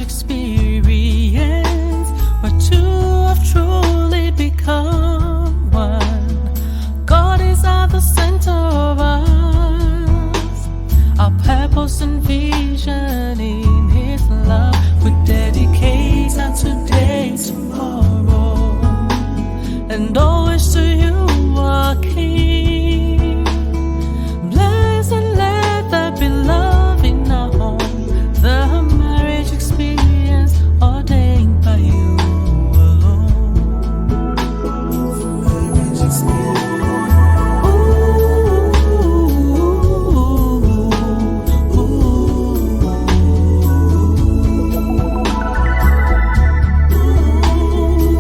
experience where two have truly become one. God is at the center of us, our purpose and vision in His love. We dedicate our today, tomorrow, and always to You, our King. Bless and let there be love in our home. The marriage experience ordained by You alone. The marriage experience.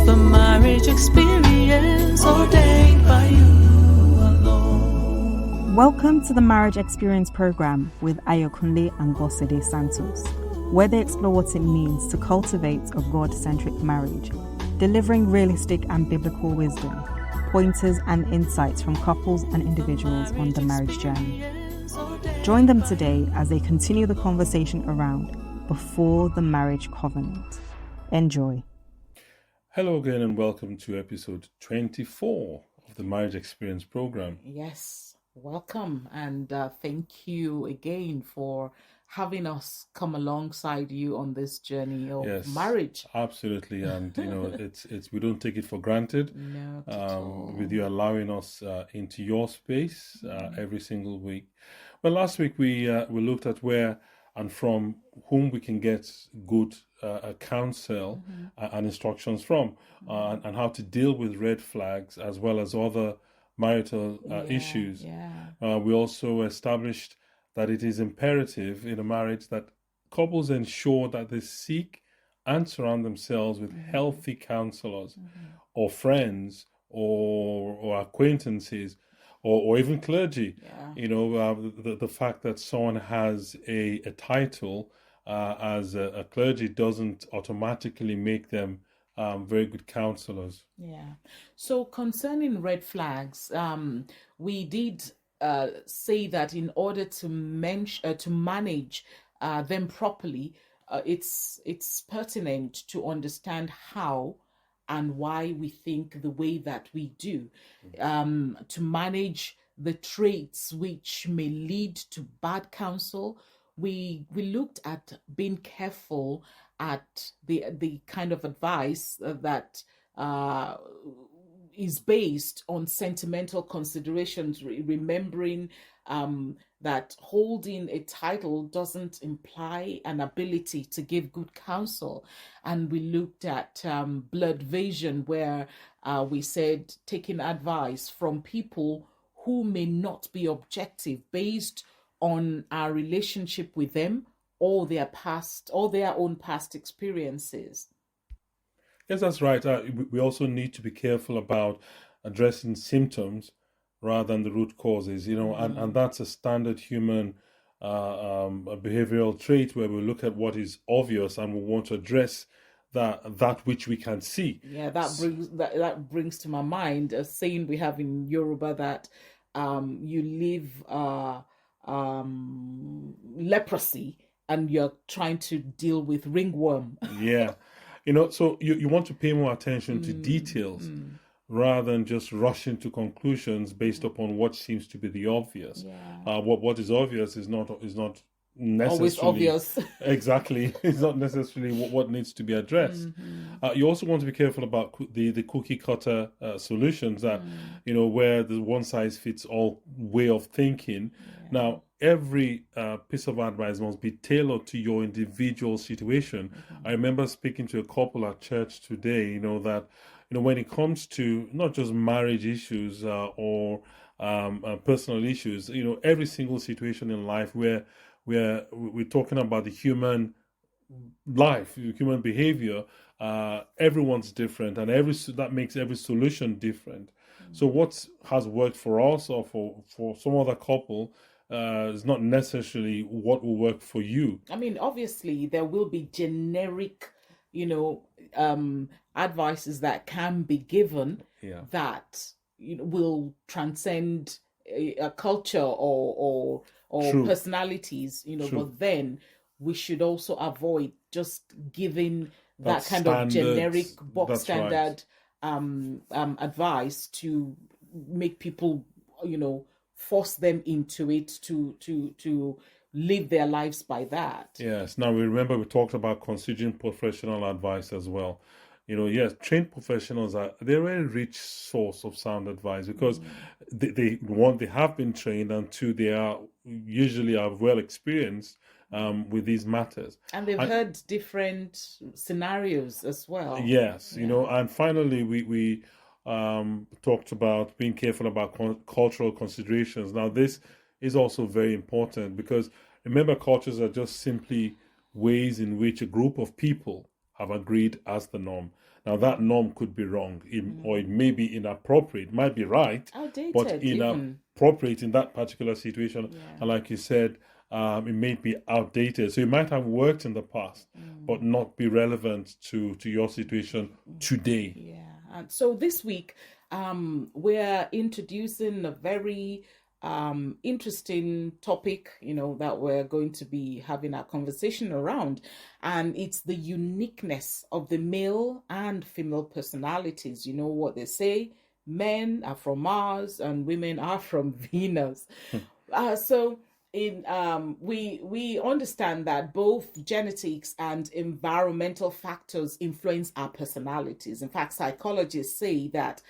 The marriage experience ordained by You alone. Welcome to the Marriage Experience program with Ayokunle and Bosede Santos, where they explore what it means to cultivate a God-centric marriage, delivering realistic and biblical wisdom, pointers and insights from couples and individuals on the marriage journey. Join them today as they continue the conversation around before the marriage covenant. Enjoy. Hello again and welcome to episode 24 of the Marriage Experience program. Yes, welcome, and thank you again for having us come alongside you on this journey of Yes, marriage. Absolutely, and it's we don't take it for granted. Not at all. With you allowing us into your space every single week. Well, last week we looked at where and from whom we can get good counsel and instructions from, and how to deal with red flags as well as other marital issues. Yeah. We also established that it is imperative in a marriage that couples ensure that they seek and surround themselves with healthy counselors or friends or acquaintances or even clergy. Yeah. The fact that someone has a title as a clergy doesn't automatically make them very good counselors. Yeah. So concerning red flags, we did say that in order to manage them properly, it's pertinent to understand how and why we think the way that we do, to manage the traits which may lead to bad counsel. We looked at being careful at the kind of advice that is based on sentimental considerations, remembering that holding a title doesn't imply an ability to give good counsel. And we looked at blood vision, where we said taking advice from people who may not be objective based on our relationship with them or their own past experiences. Yes, that's right. We also need to be careful about addressing symptoms rather than the root causes, and that's a standard human behavioral trait where we look at what is obvious and we want to address that which we can see. Yeah, that brings to my mind a saying we have in Yoruba that you live leprosy and you're trying to deal with ringworm. Yeah. So you want to pay more attention to details rather than just rushing to conclusions based upon what seems to be the obvious. Yeah. What is obvious is not necessarily Always obvious. Exactly. It's not necessarily what needs to be addressed. You also want to be careful about the cookie cutter solutions that, where the one size fits all way of thinking. Yeah. Now, every piece of advice must be tailored to your individual situation. I remember speaking to a couple at church today, that, when it comes to not just marriage issues or personal issues, every single situation in life where we're talking about the human life, human behavior, everyone's different, and that makes every solution different. So what has worked for us or for some other couple is not necessarily what will work for you. I mean, obviously, there will be generic, advices that can be given that will transcend a culture or True. personalities, True. But then we should also avoid just giving that That's kind of generic standards. box That's right. standard advice to make people, force them into it to live their lives by that. Yes. Now, we remember we talked about considering professional advice as well. Yes, trained professionals they're a rich source of sound advice because they have been trained, and two, they are usually are well experienced with these matters. And they've heard different scenarios as well. Yes, and finally we talked about being careful about cultural considerations. Now, this is also very important because remember, cultures are just simply ways in which a group of people have agreed as the norm. Now, that norm could be wrong, or it may be inappropriate. It might be right, Outdated, but even. inappropriate in that particular situation. And like you said, it may be outdated. So it might have worked in the past, but not be relevant to your situation today. Yeah. And so this week, we're introducing a very interesting topic, that we're going to be having a conversation around, and it's the uniqueness of the male and female personalities. You know what they say, men are from Mars and women are from Venus. So we understand that both genetics and environmental factors influence our personalities. In fact, psychologists say that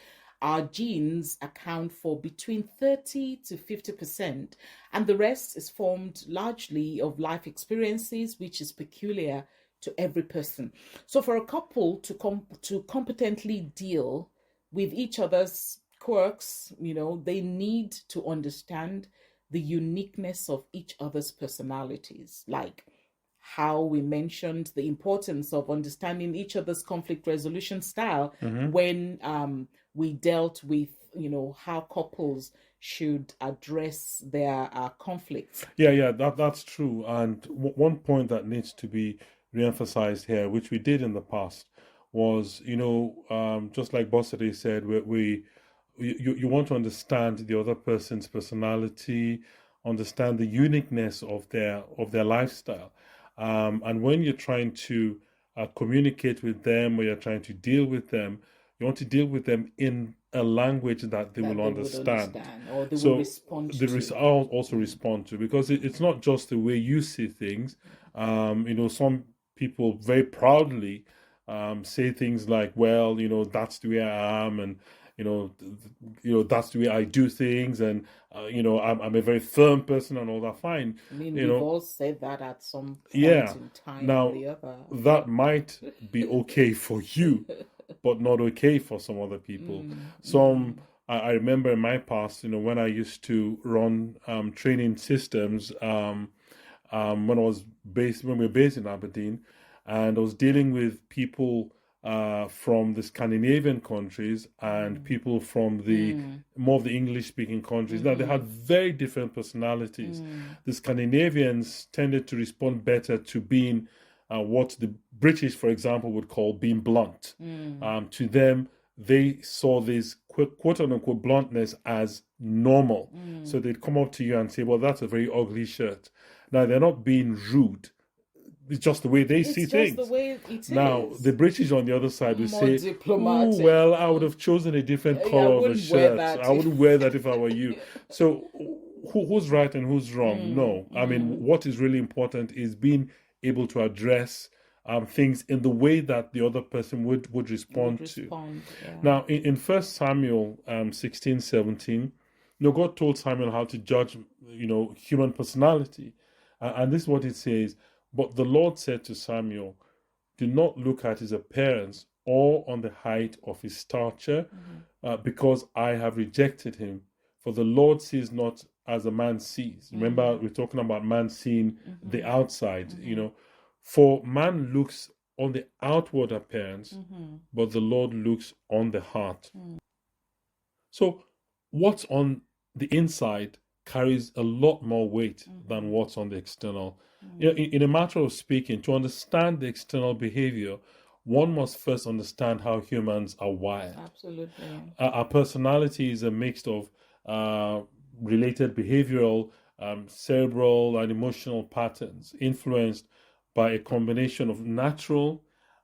our genes account for between 30 to 50%, and the rest is formed largely of life experiences, which is peculiar to every person. So for a couple to competently deal with each other's quirks, they need to understand the uniqueness of each other's personalities, like how we mentioned the importance of understanding each other's conflict resolution style when we dealt with, how couples should address their conflicts. Yeah, that's true. And one point that needs to be reemphasized here, which we did in the past, was, just like Bossity said, you want to understand the other person's personality, understand the uniqueness of their lifestyle. And when you're trying to communicate with them, or you're trying to deal with them, you want to deal with them in a language that they will understand. Or they will respond to. Also respond to, because it's not just the way you see things. Some people very proudly say things like, well, that's the way I am, and that's the way I do things, and I'm a very firm person and all that. Fine. I mean, we've all said that at some point in time now, or the other. That might be okay for you, but not okay for some other people. I remember in my past, when I used to run training systems, when we were based in Aberdeen, and I was dealing with people from the Scandinavian countries and people from the more of the English-speaking countries. Now, they had very different personalities. The Scandinavians tended to respond better to being what the British, for example, would call being blunt. To them, they saw this quote-unquote bluntness as normal. So they'd come up to you and say, well, that's a very ugly shirt. Now, they're not being rude. It's just the way they see things. It's just the way it is. Now, the British on the other side would say, diplomatic. Well, I would have chosen a different color of a shirt. I wouldn't wear that if I were you. So who's right and who's wrong? No. I mean, what is really important is being able to address things in the way that the other person would respond to. Yeah. Now, in 1 Samuel 16:17, God told Samuel how to judge, human personality. And this is what it says. But the Lord said to Samuel, do not look at his appearance or on the height of his stature, because I have rejected him. For the Lord sees not as a man sees. Remember, we're talking about man seeing the outside, For man looks on the outward appearance, but the Lord looks on the heart. So what's on the inside carries a lot more weight than what's on the external. In a matter of speaking, to understand the external behavior, one must first understand how humans are wired. Absolutely. Our personality is a mix of related behavioral cerebral and emotional patterns influenced by a combination of natural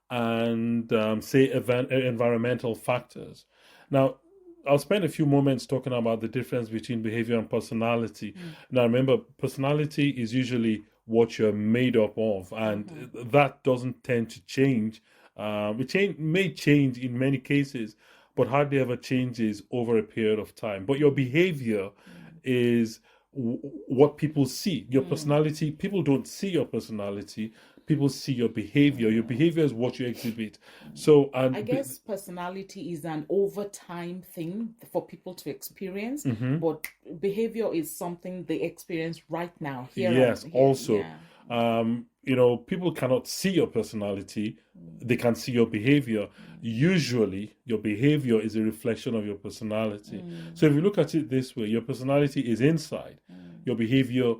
and, environmental factors. Now, I'll spend a few moments talking about the difference between behavior and personality. Now, remember, personality is usually what you're made up of, and that doesn't tend to change. It may change in many cases, but hardly ever changes over a period of time. But your behavior is what people see. Your personality, people don't see your personality. People see your behavior. Your behavior is what you exhibit. So, and I guess personality is an overtime thing for people to experience, but behavior is something they experience right now. Yes, also. People cannot see your personality. They can see your behavior. Usually, your behavior is a reflection of your personality. So if you look at it this way, your personality is inside. Your behavior,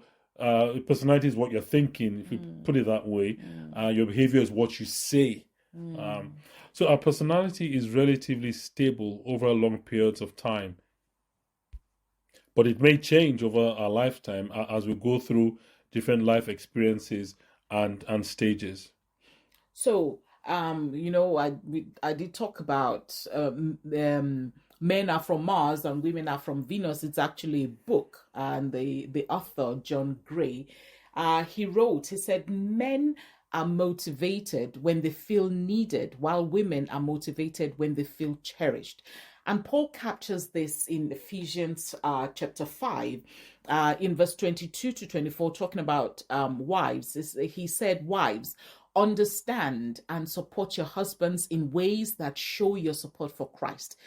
personality is what you're thinking, if you put it that way. Your behavior is what you say. So our personality is relatively stable over long periods of time. But it may change over our lifetime as we go through different life experiences and stages. So, I did talk about men are from Mars and women are from Venus. It's actually a book, and the author, John Gray, he said, men are motivated when they feel needed, while women are motivated when they feel cherished. And Paul captures this in Ephesians chapter 5, in verse 22 to 24, talking about wives. He said, wives, understand and support your husbands in ways that show your support for Christ.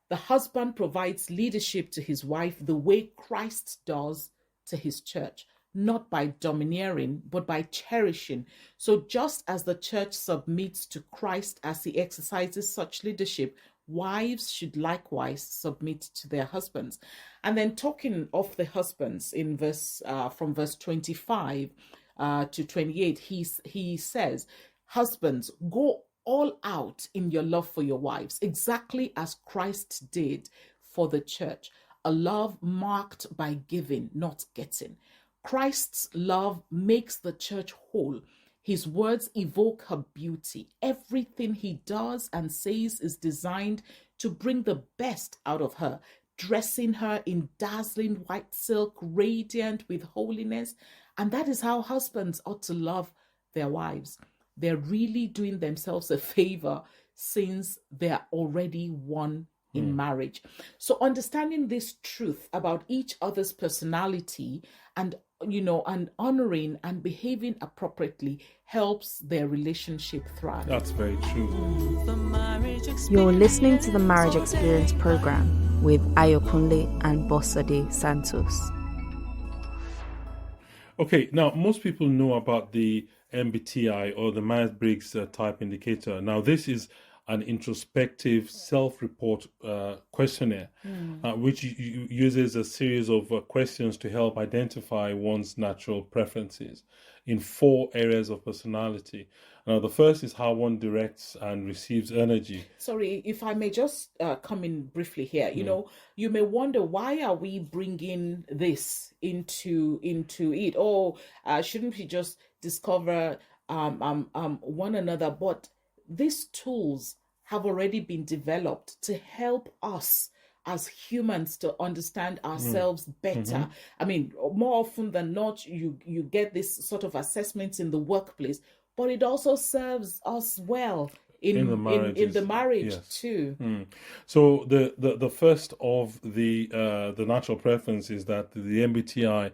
The husband provides leadership to his wife the way Christ does to his church, not by domineering, but by cherishing. So just as the church submits to Christ as he exercises such leadership, wives should likewise submit to their husbands. And then talking of the husbands in from verse 25 to 28, he says, husbands, go all out in your love for your wives, exactly as Christ did for the church, a love marked by giving, not getting. Christ's love makes the church whole. His words evoke her beauty. Everything he does and says is designed to bring the best out of her, dressing her in dazzling white silk, radiant with holiness. And that is how husbands ought to love their wives. They're really doing themselves a favor since they're already one in marriage. So understanding this truth about each other's personality and honoring and behaving appropriately helps their relationship thrive. That's very true. You're listening to the Marriage Experience program with Ayokunle and Bosade Santos. Okay, now most people know about the MBTI, or the Myers-Briggs type indicator. Now this is an introspective self-report questionnaire, which uses a series of questions to help identify one's natural preferences in 4 areas of personality. Now, the first is how one directs and receives energy. Sorry, if I may just come in briefly here. You may wonder, why are we bringing this into it? Or shouldn't we just discover one another? But these tools have already been developed to help us as humans to understand ourselves better. I mean, more often than not, you get this sort of assessments in the workplace, but it also serves us well in the marriage yes. too. So the first of the natural preferences that the MBTI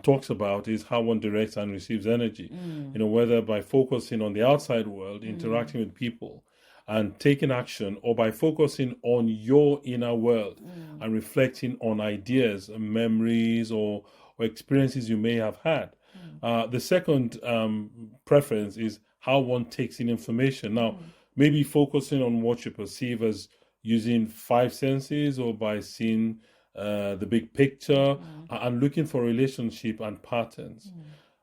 talks about is how one directs and receives energy. Whether by focusing on the outside world, interacting with people, and taking action, or by focusing on your inner world and reflecting on ideas, memories, or experiences you may have had. The second preference is how one takes in information. Now, maybe focusing on what you perceive as using 5 senses, or by seeing the big picture and looking for relationship and patterns.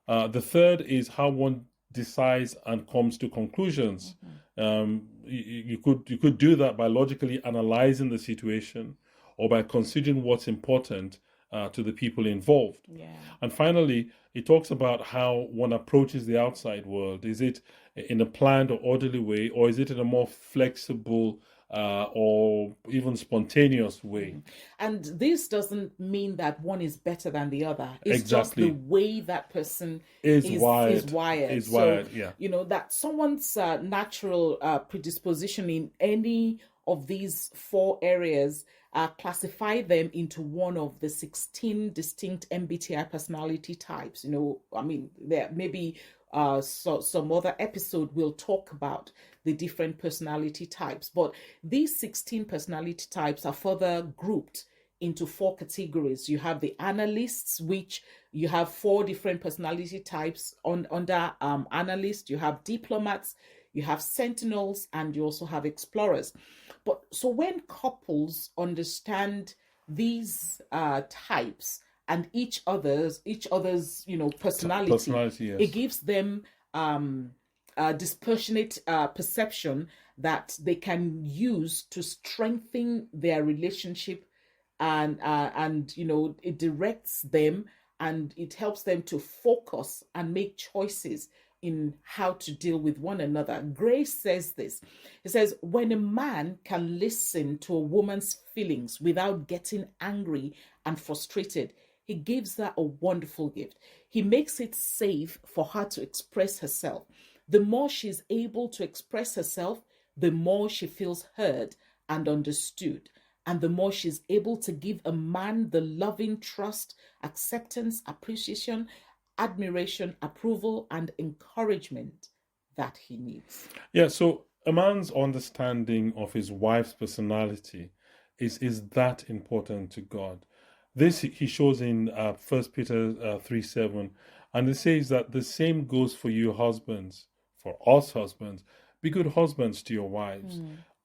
The third is how one decides and comes to conclusions. You could do that by logically analyzing the situation, or by considering what's important to the people involved. Yeah. And finally, it talks about how one approaches the outside world. Is it in a planned or orderly way, or is it in a more flexible or even spontaneous way? And this doesn't mean that one is better than the other. It's Exactly. just the way that person Is wired. Is wired. Is wired, yeah. You know, that someone's natural predisposition in any of these 4 areas, classify them into one of the 16 distinct MBTI personality types. You know, I mean, there maybe some other episode will talk about the different personality types, but these 16 personality types are further grouped into 4 categories. You have the analysts, which you have 4 different personality types under analyst. You have diplomats, you have sentinels, and you also have explorers. But so when couples understand these types and each other's you know, personality, yes. it gives them a dispassionate perception that they can use to strengthen their relationship, and you know, it directs them and it helps them to focus and make choices in how to deal with one another. Grace says this. It says, when a man can listen to a woman's feelings without getting angry and frustrated, he gives her a wonderful gift. He makes it safe for her to express herself. The more she's able to express herself, the more she feels heard and understood. And the more she's able to give a man the loving trust, acceptance, appreciation, admiration, approval, and encouragement that he needs. Yeah, so a man's understanding of his wife's personality is that important to God. This he shows in 1 Peter 3:7, and it says that the same goes for you husbands, for us husbands. Be good husbands to your wives.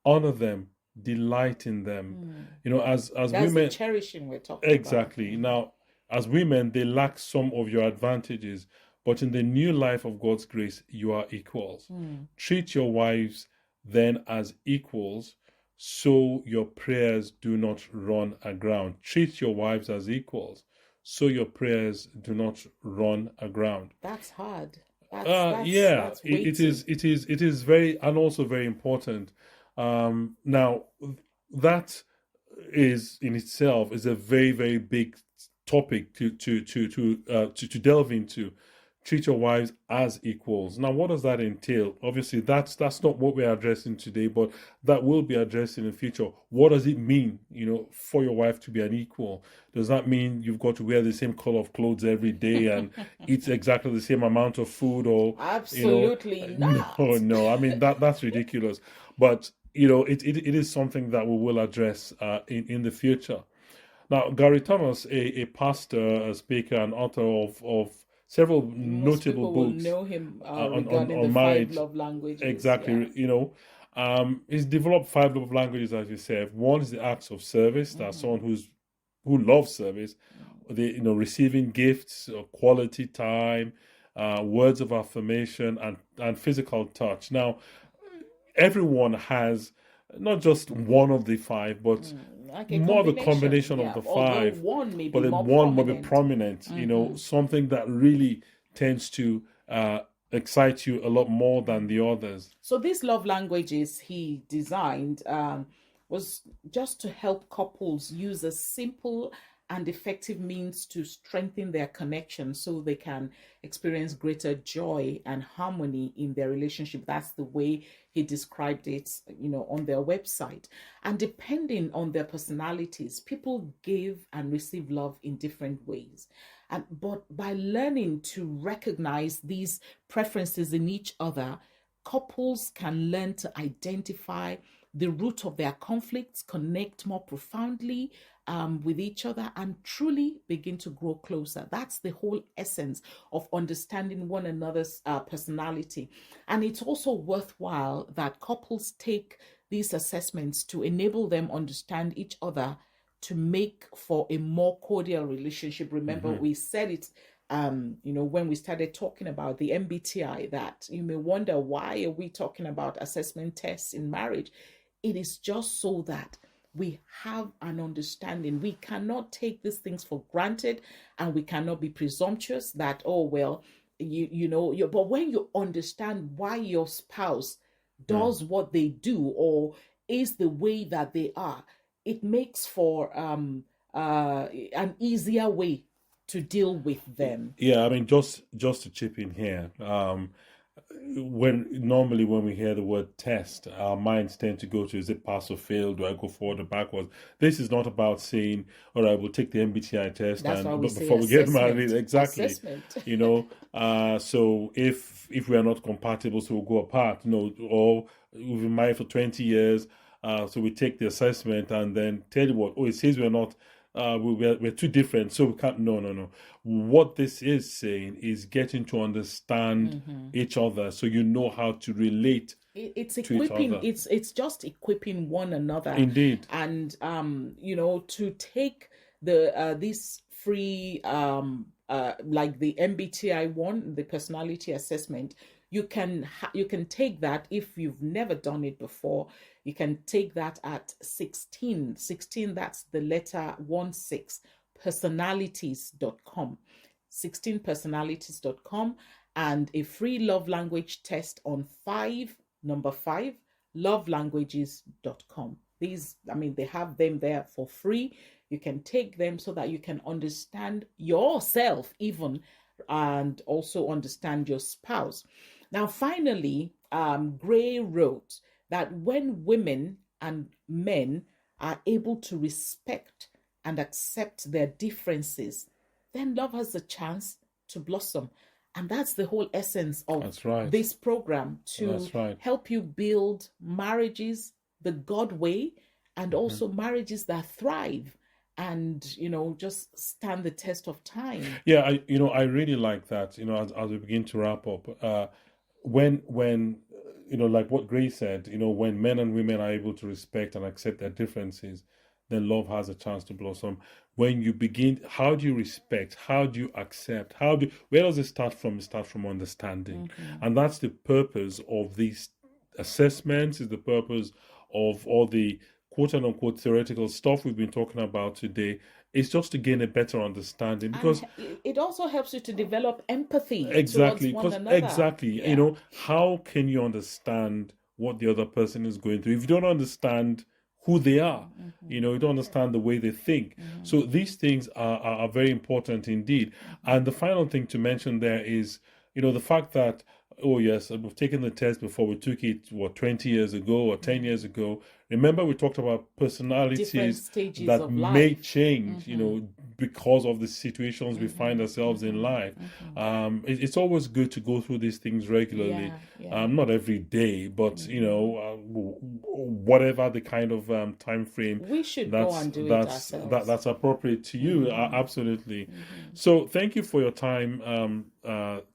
Honor them, delight in them. You know, as That's women, the cherishing we're talking exactly. Now, as women, they lack some of your advantages, but in the new life of God's grace, you are equals. Treat your wives then as equals, so your prayers do not run aground. Treat your wives as equals, so your prayers do not run aground. That's hard. That's it is very, and also very important. Now that is in itself is a very, very big topic to delve into. Treat your wives as equals. Now, what does that entail? Obviously, that's not what we're addressing today, but that will be addressed in the future. What does it mean, you know, for your wife to be an equal? Does that mean you've got to wear the same color of clothes every day and eat exactly the same amount of food? Or absolutely not. No. I mean that's ridiculous. But you know, it is something that we will address in the future. Now, Gary Thomas, a pastor, a speaker, and author of several notable books, will know him regarding the marriage. 5 love languages. Exactly, yeah. You know, he's developed 5 love languages, as you said. One is the acts of service. That's someone who loves service. Receiving gifts, quality time, words of affirmation, and physical touch. Now, everyone has not just one of the 5, but more the combination of the 5. One may be but then one may be prominent. You know, something that really tends to excite you a lot more than the others. So these love languages he designed was just to help couples use a simple and effective means to strengthen their connection so they can experience greater joy and harmony in their relationship. That's the way he described it, you know, on their website. And depending on their personalities, people give and receive love in different ways. But by learning to recognize these preferences in each other, couples can learn to identify the root of their conflicts, connect more profoundly with each other, and truly begin to grow closer. That's the whole essence of understanding one another's personality. And it's also worthwhile that couples take these assessments to enable them understand each other to make for a more cordial relationship. Remember, we said it when we started talking about the MBTI, that you may wonder, why are we talking about assessment tests in marriage? It is just so that we have an understanding. We cannot take these things for granted, and we cannot be presumptuous that, oh, well, but when you understand why your spouse does what they do or is the way that they are, it makes for an easier way to deal with them. Yeah, I mean, just to chip in here, when we hear the word test, our minds tend to go to, is it pass or fail? Do I go forward or backwards? This is not about saying, all right, we'll take the MBTI test before we get married. Exactly. Assessment. So if we are not compatible, so we'll go apart, or we've been married for 20 years, so we take the assessment and then tell you what, it says we're not, we're too different, so we can't. No. What this is saying is getting to understand each other, so you know how to relate. It's to equipping. each other. It's just equipping one another. Indeed. And to take the this free like the MBTI one, the personality assessment. You can take that if you've never done it before. You can take that at 16. That's the letter 16, personalities.com. 16personalities.com, and a free love language test on number 5, lovelanguages.com. These, they have them there for free. You can take them so that you can understand yourself even, and also understand your spouse. Now, finally, Gray wrote that when women and men are able to respect and accept their differences, then love has a chance to blossom. And that's the whole essence of this program, to help you build marriages the God way, and also marriages that thrive and, just stand the test of time. Yeah, I really like that, as we begin to wrap up. When like what Grace said, when men and women are able to respect and accept their differences, then love has a chance to blossom. When you begin, how do you respect? How do you accept? Where does it start from? It starts from understanding. And that's the purpose of these assessments, is the purpose of all the quote-unquote theoretical stuff we've been talking about today. It's just to gain a better understanding, because it also helps you to develop empathy exactly towards one another. Exactly. Yeah. How can you understand what the other person is going through if you don't understand who they are? You don't understand the way they think. So these things are very important indeed. And the final thing to mention there is, the fact that, oh yes, we've taken the test before. We took it 20 years ago or 10 years ago. Remember, we talked about personalities that may change, because of the situations we find ourselves in life. It's always good to go through these things regularly. Not every day, but whatever the kind of time frame, we should go and do it ourselves. That's appropriate to you. Absolutely. So thank you for your time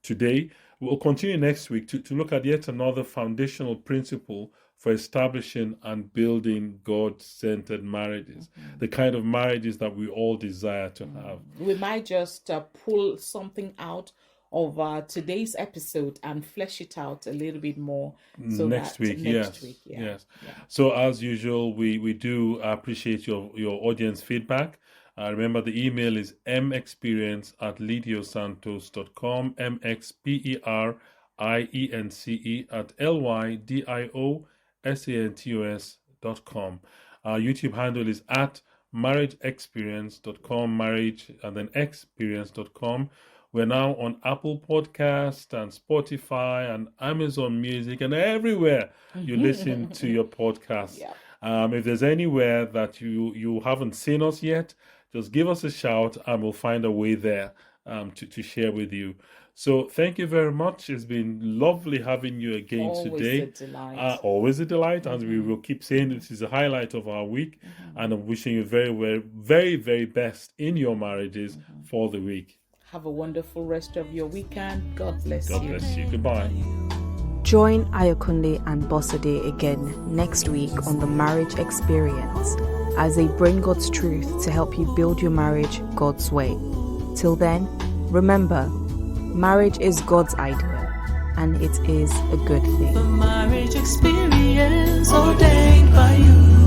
today. We'll continue next week to look at yet another foundational principle for establishing and building God-centered marriages, the kind of marriages that we all desire to have. We might just pull something out of today's episode and flesh it out a little bit more. Next week. Yes. So as usual, we do appreciate your audience feedback. Remember, the email is mxperience@lidiosantos.com, mxperience@lidiosantos.com. Our YouTube handle is @marriageexperience.com, marriage and then experience.com. We're now on Apple Podcast and Spotify and Amazon Music and everywhere you listen to your podcast. If there's anywhere that you haven't seen us yet, just give us a shout and we'll find a way there to share with you. So thank you very much. It's been lovely having you again today. Always a delight. And we will keep saying this is a highlight of our week. And I'm wishing you very, very, very, very best in your marriages for the week. Have a wonderful rest of your weekend. God bless you. God bless you. Goodbye. Join Ayokunle and Bossade again next week on The Marriage Experience as they bring God's truth to help you build your marriage God's way. Till then, remember, marriage is God's idea and it is a good thing. The marriage experience ordained by you.